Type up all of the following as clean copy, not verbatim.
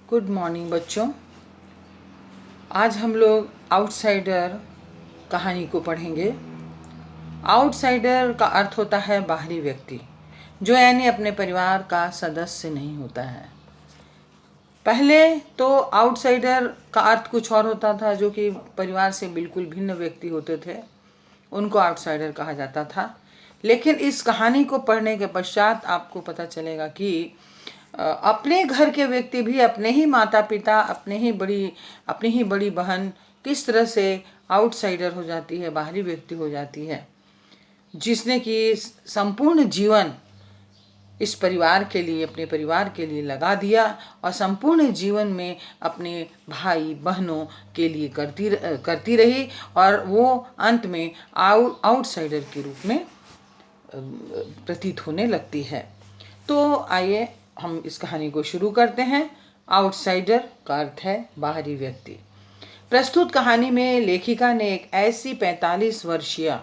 Good morning बच्चों। आज हम लोग आउटसाइडर कहानी को पढ़ेंगे। आउटसाइडर का अर्थ होता है बाहरी व्यक्ति, जो यानी अपने परिवार का सदस्य नहीं होता है। पहले तो आउटसाइडर का अर्थ कुछ और होता था, जो कि परिवार से बिल्कुल भिन्न व्यक्ति होते थे, उनको आउटसाइडर कहा जाता था। लेकिन इस कहानी को पढ़ने के पश्चात आपको पता चलेगा कि अपने घर के व्यक्ति भी, अपने ही माता पिता, अपनी ही बड़ी बहन किस तरह से आउटसाइडर हो जाती है, बाहरी व्यक्ति हो जाती है, जिसने कि संपूर्ण जीवन इस परिवार के लिए, अपने परिवार के लिए लगा दिया और संपूर्ण जीवन में अपने भाई बहनों के लिए करती रही और वो अंत में आउटसाइडर के रूप में प्रतीत होने लगती है। तो आइए हम इस कहानी को शुरू करते हैं। आउटसाइडर का अर्थ है बाहरी व्यक्ति। प्रस्तुत कहानी में लेखिका ने एक ऐसी 45 वर्षीय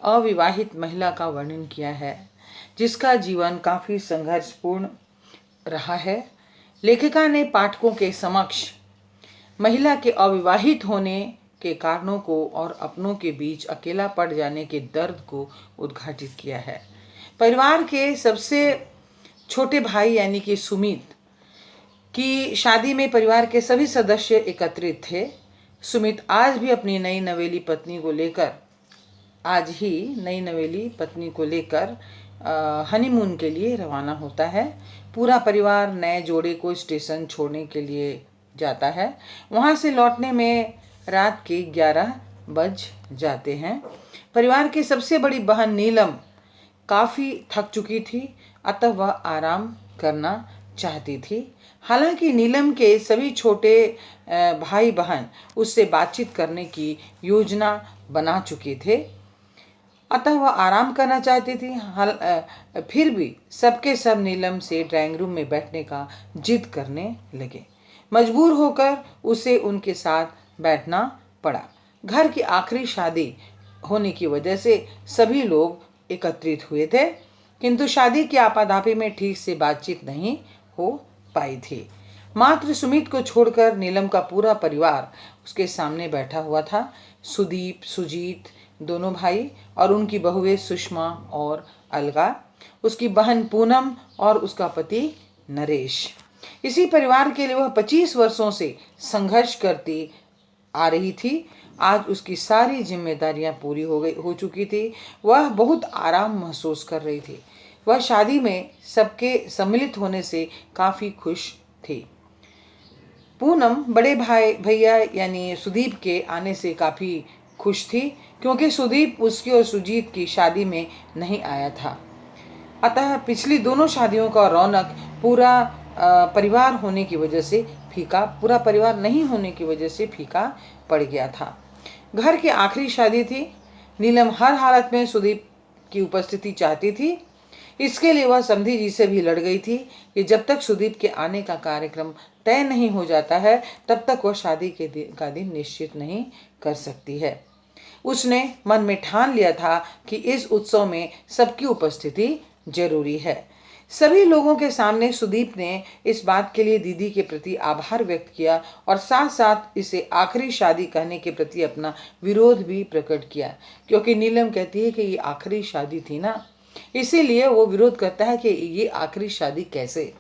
अविवाहित महिला का वर्णन किया है जिसका जीवन काफ़ी संघर्षपूर्ण रहा है। लेखिका ने पाठकों के समक्ष महिला के अविवाहित होने के कारणों को और अपनों के बीच अकेला पड़ जाने के दर्द को उद्घाटित किया है। परिवार के सबसे छोटे भाई यानी कि सुमित की शादी में परिवार के सभी सदस्य एकत्रित थे। सुमित आज ही नई नवेली पत्नी को लेकर हनीमून के लिए रवाना होता है। पूरा परिवार नए जोड़े को स्टेशन छोड़ने के लिए जाता है। वहां से लौटने में रात के 11 बज जाते हैं। परिवार की सबसे बड़ी बहन नीलम काफ़ी थक चुकी थी, अतः वह आराम करना चाहती थी। हालांकि नीलम के सभी छोटे भाई बहन उससे बातचीत करने की योजना बना चुके थे, अतः वह आराम करना चाहती थी। फिर भी सबके सब नीलम से ड्राइंग रूम में बैठने का जिद करने लगे। मजबूर होकर उसे उनके साथ बैठना पड़ा। घर की आखिरी शादी होने की वजह से सभी लोग एकत्रित हुए थे, किंतु शादी की आपाधापी में ठीक से बातचीत नहीं हो पाई थी। मात्र सुमित को छोड़कर नीलम का पूरा परिवार उसके सामने बैठा हुआ था। सुदीप, सुजीत दोनों भाई और उनकी बहुएं सुषमा और अलगा, उसकी बहन पूनम और उसका पति नरेश। इसी परिवार के लिए वह 25 वर्षों से संघर्ष करती आ रही थी। आज उसकी सारी जिम्मेदारियां पूरी हो चुकी थी। वह बहुत आराम महसूस कर रही थी। वह शादी में सबके सम्मिलित होने से काफ़ी खुश थी। पूनम बड़े भैया यानी सुदीप के आने से काफ़ी खुश थी, क्योंकि सुदीप उसकी और सुजीत की शादी में नहीं आया था। अतः पिछली दोनों शादियों का रौनक पूरा परिवार नहीं होने की वजह से फीका पड़ गया था। घर की आखिरी शादी थी। नीलम हर हालत में सुदीप की उपस्थिति चाहती थी। इसके लिए वह समधी जी से भी लड़ गई थी कि जब तक सुदीप के आने का कार्यक्रम तय नहीं हो जाता है, तब तक वह शादी का दिन निश्चित नहीं कर सकती है। उसने मन में ठान लिया था कि इस उत्सव में सबकी उपस्थिति जरूरी है। सभी लोगों के सामने सुदीप ने इस बात के लिए दीदी के प्रति आभार व्यक्त किया और साथ साथ इसे आखिरी शादी कहने के प्रति अपना विरोध भी प्रकट किया, क्योंकि नीलम कहती है कि ये आखिरी शादी थी ना, इसीलिए वो विरोध करता है कि ये आखिरी शादी कैसे।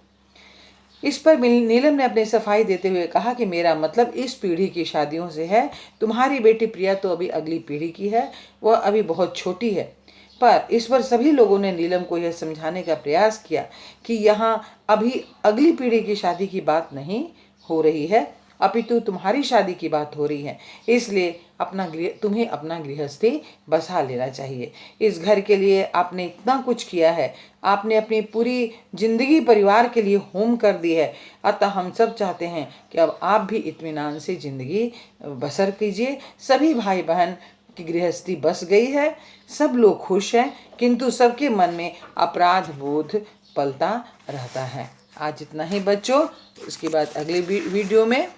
इस पर नीलम ने अपनी सफाई देते हुए कहा कि मेरा मतलब इस पीढ़ी की शादियों से है। तुम्हारी बेटी प्रिया तो अभी अगली पीढ़ी की है, वह अभी बहुत छोटी है। पर इस पर सभी लोगों ने नीलम को यह समझाने का प्रयास किया कि यहाँ अभी अगली पीढ़ी की शादी की बात नहीं हो रही है, अपितु तुम्हारी शादी की बात हो रही है। इसलिए तुम्हें अपना गृहस्थी बसा लेना चाहिए। इस घर के लिए आपने इतना कुछ किया है, आपने अपनी पूरी जिंदगी परिवार के लिए होम कर दी है, अतः हम सब चाहते हैं कि अब आप भी इत्मीनान से जिंदगी बसर कीजिए। सभी भाई बहन की गृहस्थी बस गई है, सब लोग खुश हैं, किंतु सबके मन में अपराध बोध पलता रहता है। आज इतना ही बच्चों, इसके बाद अगले वीडियो में